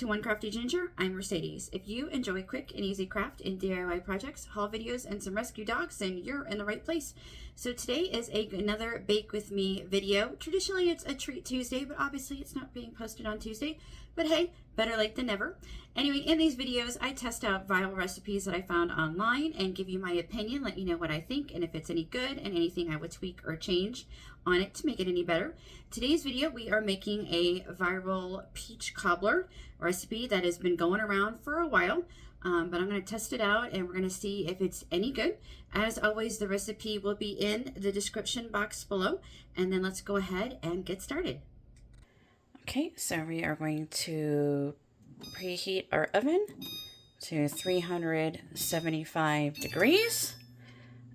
to One Crafty Ginger. I'm Mercedes. If you enjoy quick and easy craft and DIY projects, haul videos, and some rescue dogs, then you're in the right place. So today is another Bake With Me video. Traditionally, it's a Treat Tuesday, but obviously it's not being posted on Tuesday. But hey, better late than never. Anyway, in these videos, I test out viral recipes that I found online and give you my opinion, let you know what I think, and if it's any good, and anything I would tweak or change on it to make it any better. Today's video, we are making a viral peach cobbler recipe that has been going around for a while, but I'm going to test it out and we're going to see if it's any good. As always, the recipe will be in the description box below, and then let's go ahead and get started. Okay, so we are going to preheat our oven to 375 degrees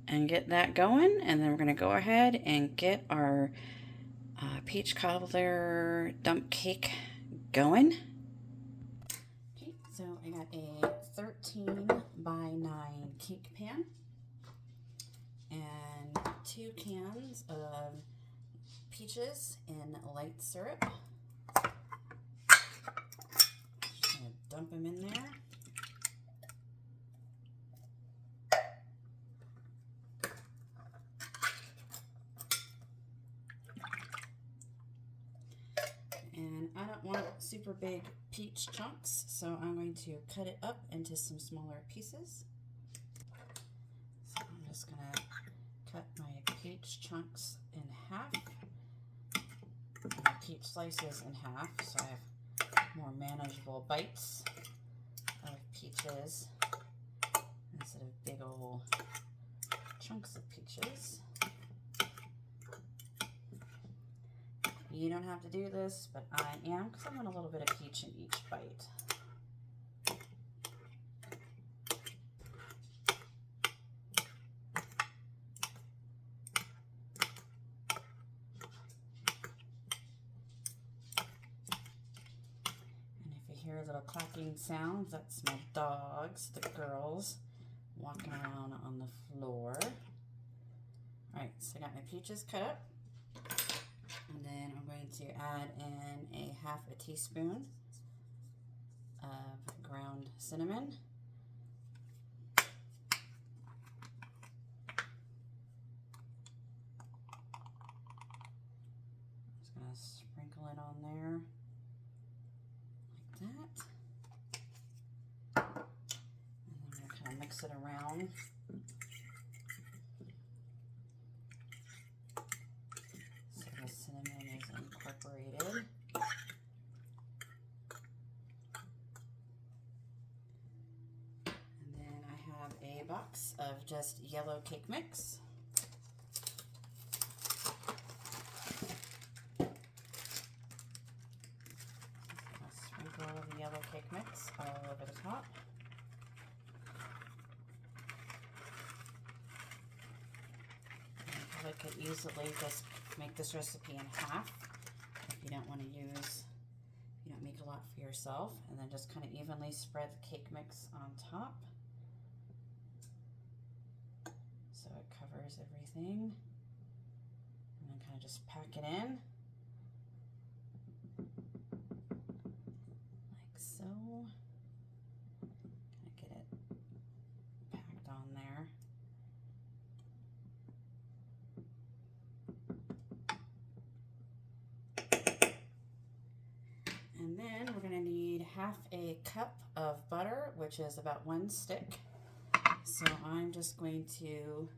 and get that going, and then we're going to go ahead and get our peach cobbler dump cake going. Okay, so I got a 13 by 9 cake pan and 2 cans of peaches in light syrup. Just gonna dump them in there. And I don't want super big peach chunks, so I'm going to cut it up into some smaller pieces. So I'm just going to cut my peach chunks in half, my peach slices in half, so I have more manageable bites of peaches instead of big old chunks of peaches. You don't have to do this, but I am, because I want a little bit of peach in each bite. And if you hear little clacking sounds, that's my dogs, the girls, walking around on the floor. Alright, so I got my peaches cut up. And then I'm going to add in a half a teaspoon of ground cinnamon. Just going to sprinkle it on there like that. And then I'm going to kind of mix it around. Incorporated. And then I have a box of just yellow cake mix. I'll sprinkle the yellow cake mix all over the top. I could easily just make this recipe in half if you don't want to use, you don't make a lot for yourself, and then just kind of evenly spread the cake mix on top so it covers everything, and then kind of just pack it in like so. Kind of get it packed on there. And then we're going to need half a cup of butter, which is about 1 stick. So I'm just going to,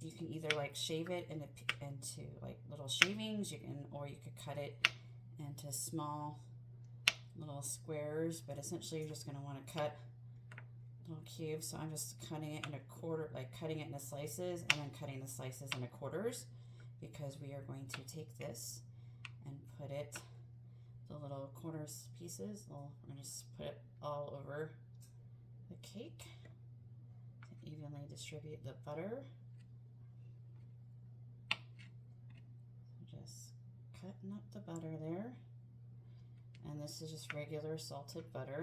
you can either like shave it into like little shavings, or you could cut it into small little squares, but essentially you're just going to want to cut little cubes. So I'm just cutting it into cutting it into slices and then cutting the slices into quarters, because we are going to take this and put it, the little quarters pieces, we're going to just put it all over the cake to evenly distribute the butter. So just cutting up the butter there. And this is just regular salted butter.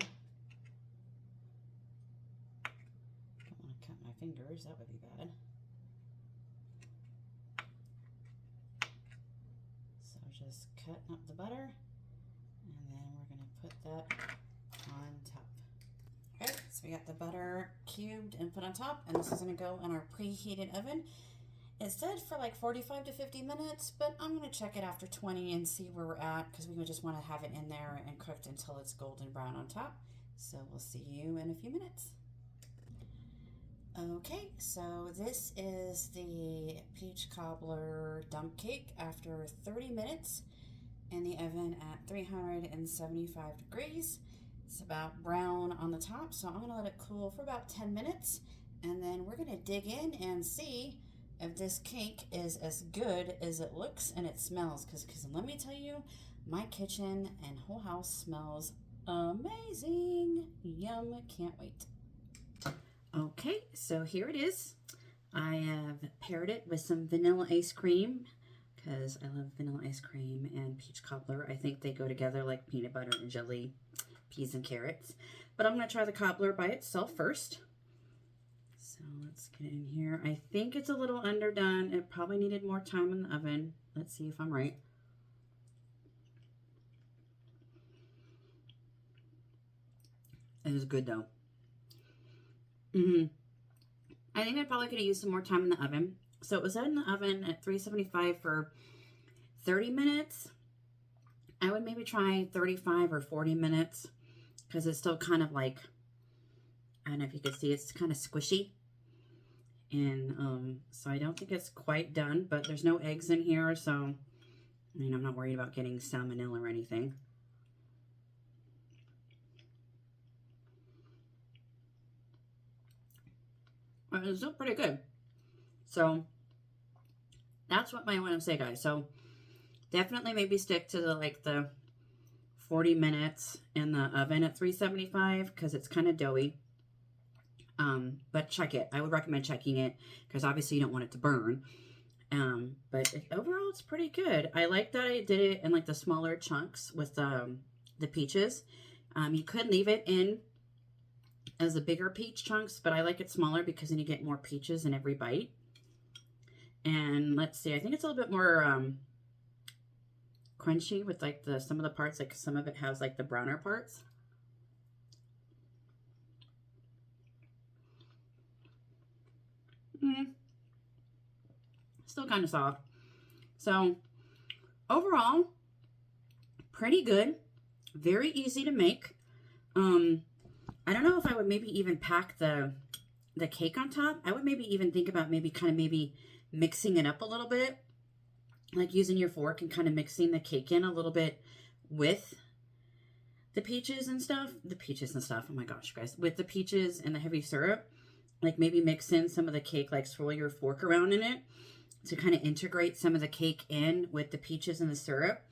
Don't want to cut my fingers, that would be bad. So just cutting up the butter put that on top. All right, so we got the butter cubed and put on top, and this is going to go in our preheated oven. It said for like 45 to 50 minutes, but I'm going to check it after 20 and see where we're at, because we would just want to have it in there and cooked until it's golden brown on top. So we'll see you in a few minutes. Okay, so this is the Peach Cobbler dump cake after 30 minutes in the oven at 375 degrees. It's about brown on the top, so I'm going to let it cool for about 10 minutes, and then we're going to dig in and see if this cake is as good as it looks and it smells, because let me tell you, my kitchen and whole house smells amazing. Yum, can't wait. Okay, so here it is. I have paired it with some vanilla ice cream, because I love vanilla ice cream and peach cobbler. I think they go together like peanut butter and jelly, peas and carrots. But I'm going to try the cobbler by itself first. So let's get in here. I think it's a little underdone. It probably needed more time in the oven. Let's see if I'm right. It is good though. I think I probably could have used some more time in the oven. So it was in the oven at 375 for 30 minutes. I would maybe try 35 or 40 minutes, because it's still kind of like, I don't know if you can see, it's kind of squishy. And so I don't think it's quite done, but there's no eggs in here, so I mean, I'm not worried about getting salmonella or anything. But it's still pretty good. So that's what I want to say, guys. So definitely maybe stick to the 40 minutes in the oven at 375, because it's kind of doughy. But check it. I would recommend checking it, because obviously you don't want it to burn. But overall it's pretty good. I like that I did it in like the smaller chunks with the peaches. You could leave it in as the bigger peach chunks, but I like it smaller because then you get more peaches in every bite. And let's see, I think it's a little bit more crunchy with like some of the parts, like some of it has like the browner parts. Still kind of soft. So overall, pretty good. Very easy to make. I don't know if I would maybe even pack the cake on top. I would maybe even think about maybe mixing it up a little bit, like using your fork and kind of mixing the cake in a little bit with the peaches and stuff. Oh my gosh, guys, with the peaches and the heavy syrup, like maybe mix in some of the cake, like swirl your fork around in it to kind of integrate some of the cake in with the peaches and the syrup,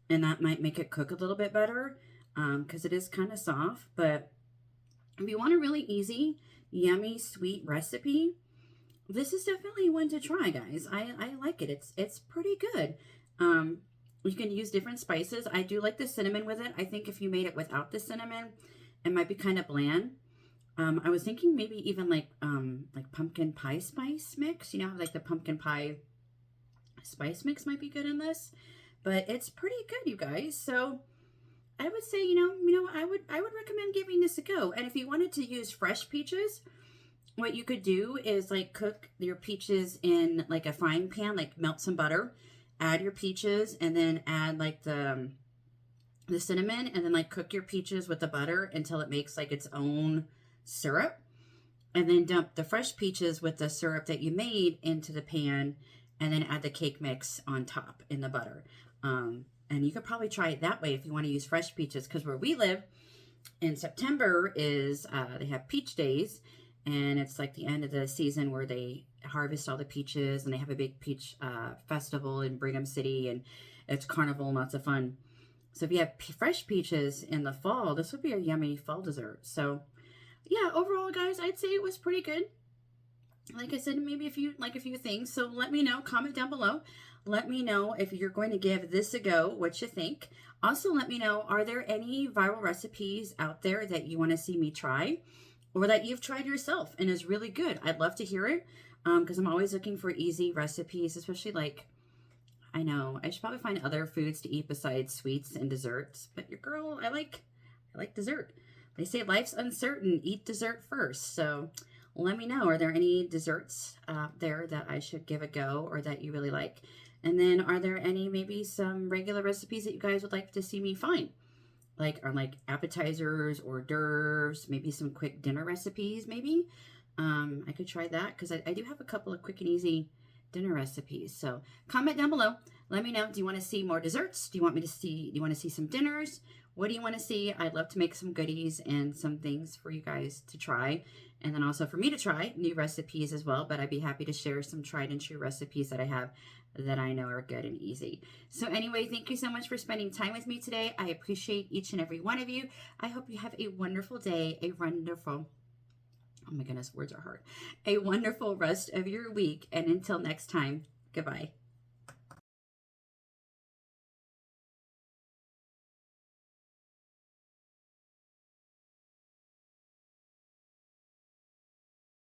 and that might make it cook a little bit better, because it is kind of soft. But if you want a really easy, yummy, sweet recipe, this is definitely one to try, guys. I like it. It's pretty good. You can use different spices. I do like the cinnamon with it. I think if you made it without the cinnamon, it might be kind of bland. I was thinking maybe even like pumpkin pie spice mix. You know, like the pumpkin pie spice mix might be good in this. But it's pretty good, you guys. So I would say, I would recommend giving this a go. And if you wanted to use fresh peaches, what you could do is like cook your peaches in like a frying pan, like melt some butter, add your peaches, and then add like the cinnamon, and then like cook your peaches with the butter until it makes like its own syrup, and then dump the fresh peaches with the syrup that you made into the pan, and then add the cake mix on top in the butter. And you could probably try it that way if you want to use fresh peaches, because where we live in September is they have peach days, and it's like the end of the season where they harvest all the peaches, and they have a big peach festival in Brigham City, and it's carnival and lots of fun. So if you have fresh peaches in the fall, this would be a yummy fall dessert. So yeah, overall, guys, I'd say it was pretty good. Like I said, maybe a few things. So let me know, comment down below. Let me know if you're going to give this a go, what you think. Also, let me know, are there any viral recipes out there that you want to see me try, or that you've tried yourself and is really good? I'd love to hear it, because I'm always looking for easy recipes, especially like, I know, I should probably find other foods to eat besides sweets and desserts. But your girl, I like I like dessert. They say life's uncertain. Eat dessert first. So let me know. Are there any desserts out there that I should give a go or that you really like? And then are there any maybe some regular recipes that you guys would like to see me find? Like on like appetizers, hors d'oeuvres, maybe some quick dinner recipes, maybe. I could try that because I do have a couple of quick and easy dinner recipes. So comment down below. Let me know. Do you want to see more desserts? Do you want to see some dinners? What do you want to see? I'd love to make some goodies and some things for you guys to try. And then also for me to try new recipes as well. But I'd be happy to share some tried and true recipes that I have that I know are good and easy. So anyway, thank you so much for spending time with me today. I appreciate each and every one of you. I hope you have a wonderful day, oh my goodness, words are hard. A wonderful rest of your week. And until next time, goodbye.